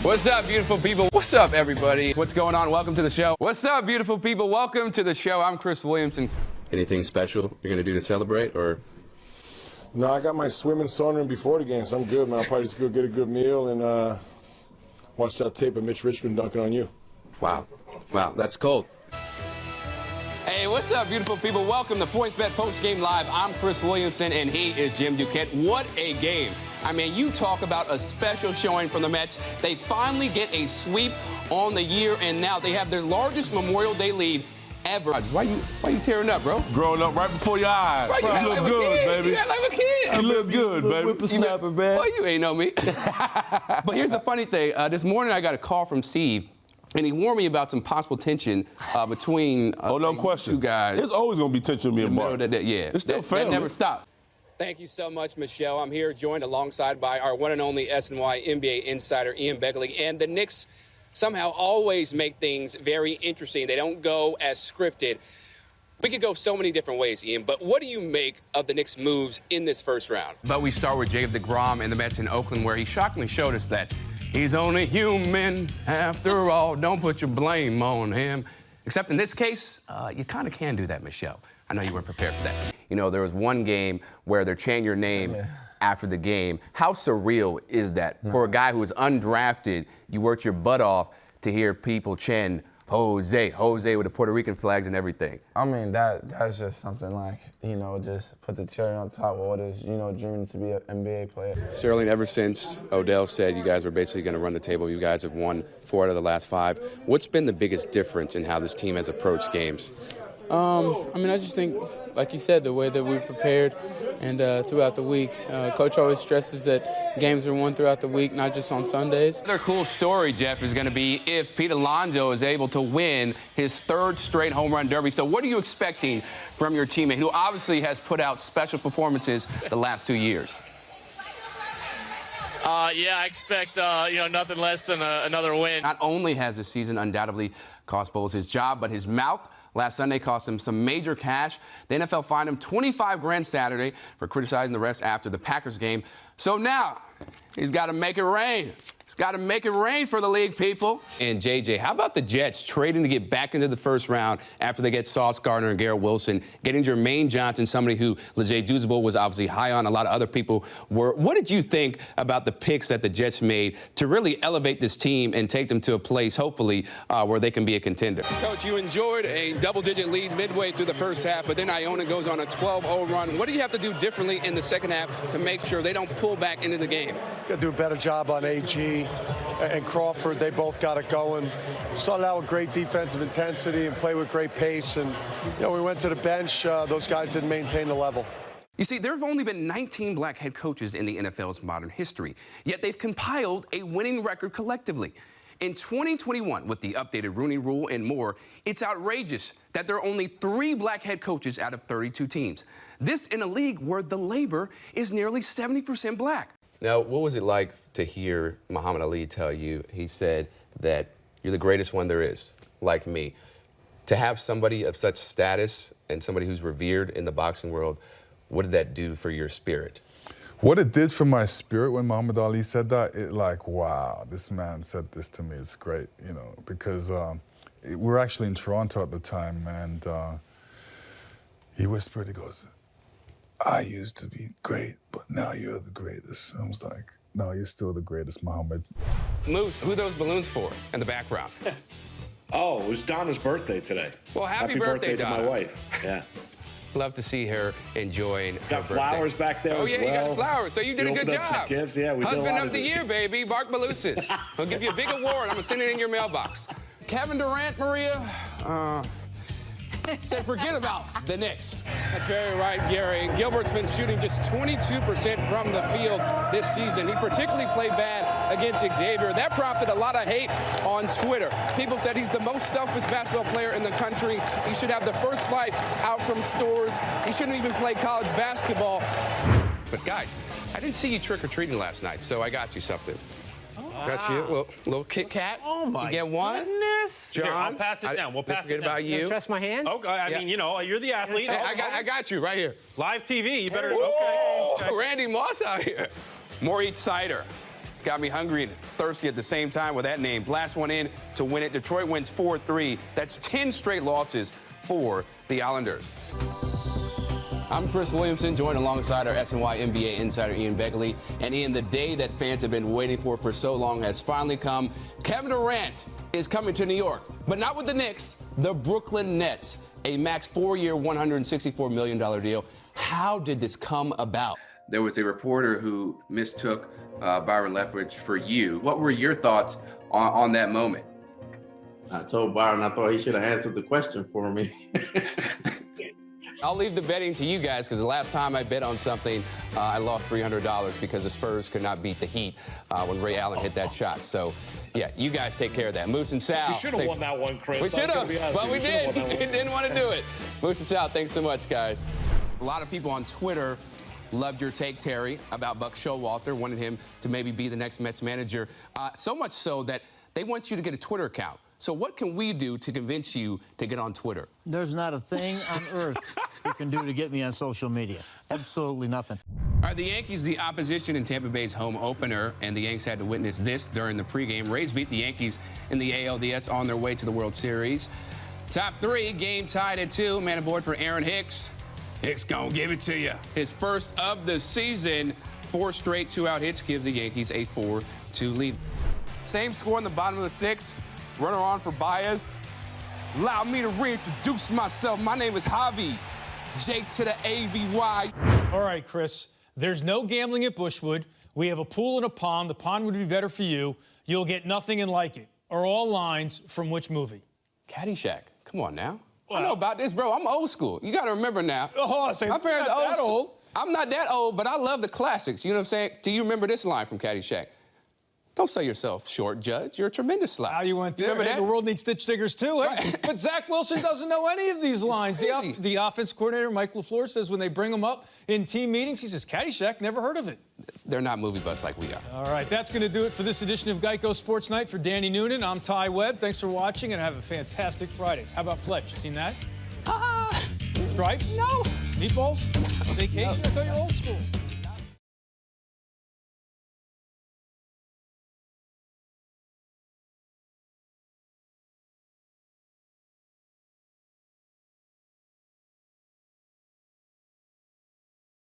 What's up, beautiful people? What's up, everybody? What's going on? Welcome to the show. What's up, beautiful people? Welcome to the show. I'm Chris Williamson. Anything special you're going to do to celebrate, or? No, I got my swimming sauna in before the game, so I'm good, man. I'll probably just go get a good meal and watch that tape of Mitch Richmond dunking on you. Wow, that's cold. Hey, what's up, beautiful people? Welcome to PointsBet Post Game Live. I'm Chris Williamson, and he is Jim Duquette. What a game. I mean, you talk about a special showing from the Mets. They finally get a sweep on the year, and now they have their largest Memorial Day lead ever. Why you tearing up, bro? Growing up right before your eyes. Bro, you look like good, baby. You act like a kid. You look good, baby. Whippersnapper, man. Boy, you ain't know me. But here's the funny thing. This morning I got a call from Steve, and he warned me about some possible tension between no question. two guys. There's always going to be tension with me and Mark. Yeah, it's still family. That never stops. Thank you so much, Michelle. I'm here joined alongside by our one and only SNY NBA insider, Ian Begley. And the Knicks somehow always make things very interesting. They don't go as scripted. We could go so many different ways, Ian, but what do you make of the Knicks' moves in this first round? But we start with Jacob deGrom and the Mets in Oakland, where he shockingly showed us that he's only human after all. Don't put your blame on him. Except in this case, you kind of can do that, Michelle. I know you weren't prepared for that. You know, there was one game where they're chanting your name after the game. How surreal is that? For a guy who was undrafted, you worked your butt off to hear people chant Jose with the Puerto Rican flags and everything. I mean, that's just something like, you know, just put the cherry on top of all this, you know, dreaming to be an NBA player. Sterling, ever since Odell said you guys were basically going to run the table, you guys have won 4 out of the last 5. What's been the biggest difference in how this team has approached games? I mean, I just think, like you said, the way that we've prepared and throughout the week. Coach always stresses that games are won throughout the week, not just on Sundays. Another cool story, Jeff, is going to be if Pete Alonso is able to win his 3rd straight home run derby. So what are you expecting from your teammate, who obviously has put out special performances the last 2 years? Yeah, I expect, nothing less than another win. Not only has the season undoubtedly cost Bowles his job, but his mouth last Sunday cost him some major cash. The NFL fined him $25 grand Saturday for criticizing the refs after the Packers game. So now he's got to make it rain. He's got to make it rain for the league, people. And, JJ, how about the Jets trading to get back into the first round after they get Sauce Gardner and Garrett Wilson, getting Jermaine Johnson, somebody who Leger Douzable was obviously high on, a lot of other people were. What did you think about the picks that the Jets made to really elevate this team and take them to a place, hopefully, where they can be a contender? Coach, you enjoyed a double-digit lead midway through the first half, but then Iona goes on a 12-0 run. What do you have to do differently in the second half to make sure they don't pull back into the game? Got to do a better job on AG and Crawford. They both got it going. Started out with great defensive intensity and play with great pace. And, we went to the bench. Those guys didn't maintain the level. You see, there have only been 19 black head coaches in the NFL's modern history, yet they've compiled a winning record collectively. In 2021, with the updated Rooney Rule and more, it's outrageous that there are only 3 black head coaches out of 32 teams. This in a league where the labor is nearly 70% black. Now, what was it like to hear Muhammad Ali tell you, he said that you're the greatest one there is, like me? To have somebody of such status and somebody who's revered in the boxing world, what did that do for your spirit? What it did for my spirit when Muhammad Ali said that, wow, this man said this to me, it's great, because we were actually in Toronto at the time, and he whispered, he goes, I used to be great, but now you're the greatest. I was like, no, you're still the greatest, Muhammad. Moose, who are those balloons for in the background? Oh, it was Donna's birthday today. Well, happy birthday, to my wife. Yeah. Love to see her enjoying got her flowers birthday. back there as well. Oh, yeah, you got flowers. So you did a good job. Gifts. Yeah, we did a lot Husband of the year, baby, Mark Malusis. I'll give you a big award. I'm going to send it in your mailbox. Kevin Durant, Maria, said forget about the Knicks. That's very right, Gary. Gilbert's been shooting just 22% from the field this season. He particularly played bad against Xavier. That prompted a lot of hate on Twitter. People said he's the most selfish basketball player in the country. He should have the first flight out from stores. He shouldn't even play college basketball. But guys, I didn't see you trick-or-treating last night, so I got you something. Got you a little Kit Kat. Oh, my You get one. goodness. John, Here, I'll pass it down. We'll pass it down. About you. Trust my hand? Okay, I mean, you're the athlete. Hey, I got you right here. Live TV, you better, Ooh, okay. Randy Moss out here. More each cider. It's got me hungry and thirsty at the same time with that name. Last one in to win it. Detroit wins 4-3. That's 10 straight losses for the Islanders. I'm Chris Williamson, joined alongside our SNY NBA insider Ian Begley. And Ian, the day that fans have been waiting for so long has finally come. Kevin Durant is coming to New York, but not with the Knicks, the Brooklyn Nets. A max 4-year, $164 million deal. How did this come about? There was a reporter who mistook Byron Leftwich for you. What were your thoughts on that moment? I told Byron I thought he should have answered the question for me. I'll leave the betting to you guys because the last time I bet on something, I lost $300 because the Spurs could not beat the Heat when Ray Allen hit that shot. So, yeah, you guys take care of that. Moose and Sal. We should have won that one, Chris. We should have, but we did. We didn't want to do it. Moose and Sal, thanks so much, guys. A lot of people on Twitter loved your take, Terry, about Buck Showalter, wanted him to maybe be the next Mets manager. So much so that they want you to get a Twitter account. So what can we do to convince you to get on Twitter? There's not a thing on earth you can do to get me on social media. Absolutely nothing. All right, the Yankees, the opposition in Tampa Bay's home opener, and the Yanks had to witness this during the pregame. Rays beat the Yankees in the ALDS on their way to the World Series. Top 3, game tied at 2. Man aboard for Aaron Hicks. Hicks gonna give it to you. His first of the season. 4 straight 2-out hits gives the Yankees a 4-2 lead. Same score in the bottom of the 6th. Runner on for Baez. Allow me to reintroduce myself. My name is Javi. J to the A-V-Y. All right, Chris. There's no gambling at Bushwood. We have a pool and a pond. The pond would be better for you. You'll get nothing and like it. Are all lines from which movie? Caddyshack. Come on now. I know about this, bro. I'm old school. You got to remember now. Oh, so my parents not that old. I'm not that old, but I love the classics. You know what I'm saying? Do you remember this line from Caddyshack? Don't sell yourself short, Judge. You're a tremendous slouch. How you went there? Remember that? The world needs ditch diggers, too. Hey? Right. But Zach Wilson doesn't know any of these lines. The offense coordinator, Mike LaFleur, says when they bring him up in team meetings, he says, Caddyshack, never heard of it. They're not movie buffs like we are. All right, that's going to do it for this edition of Geico Sports Night. For Danny Noonan, I'm Ty Webb. Thanks for watching, and have a fantastic Friday. How about Fletch? You seen that? Stripes? No. Meatballs? Vacation? I thought you were old school.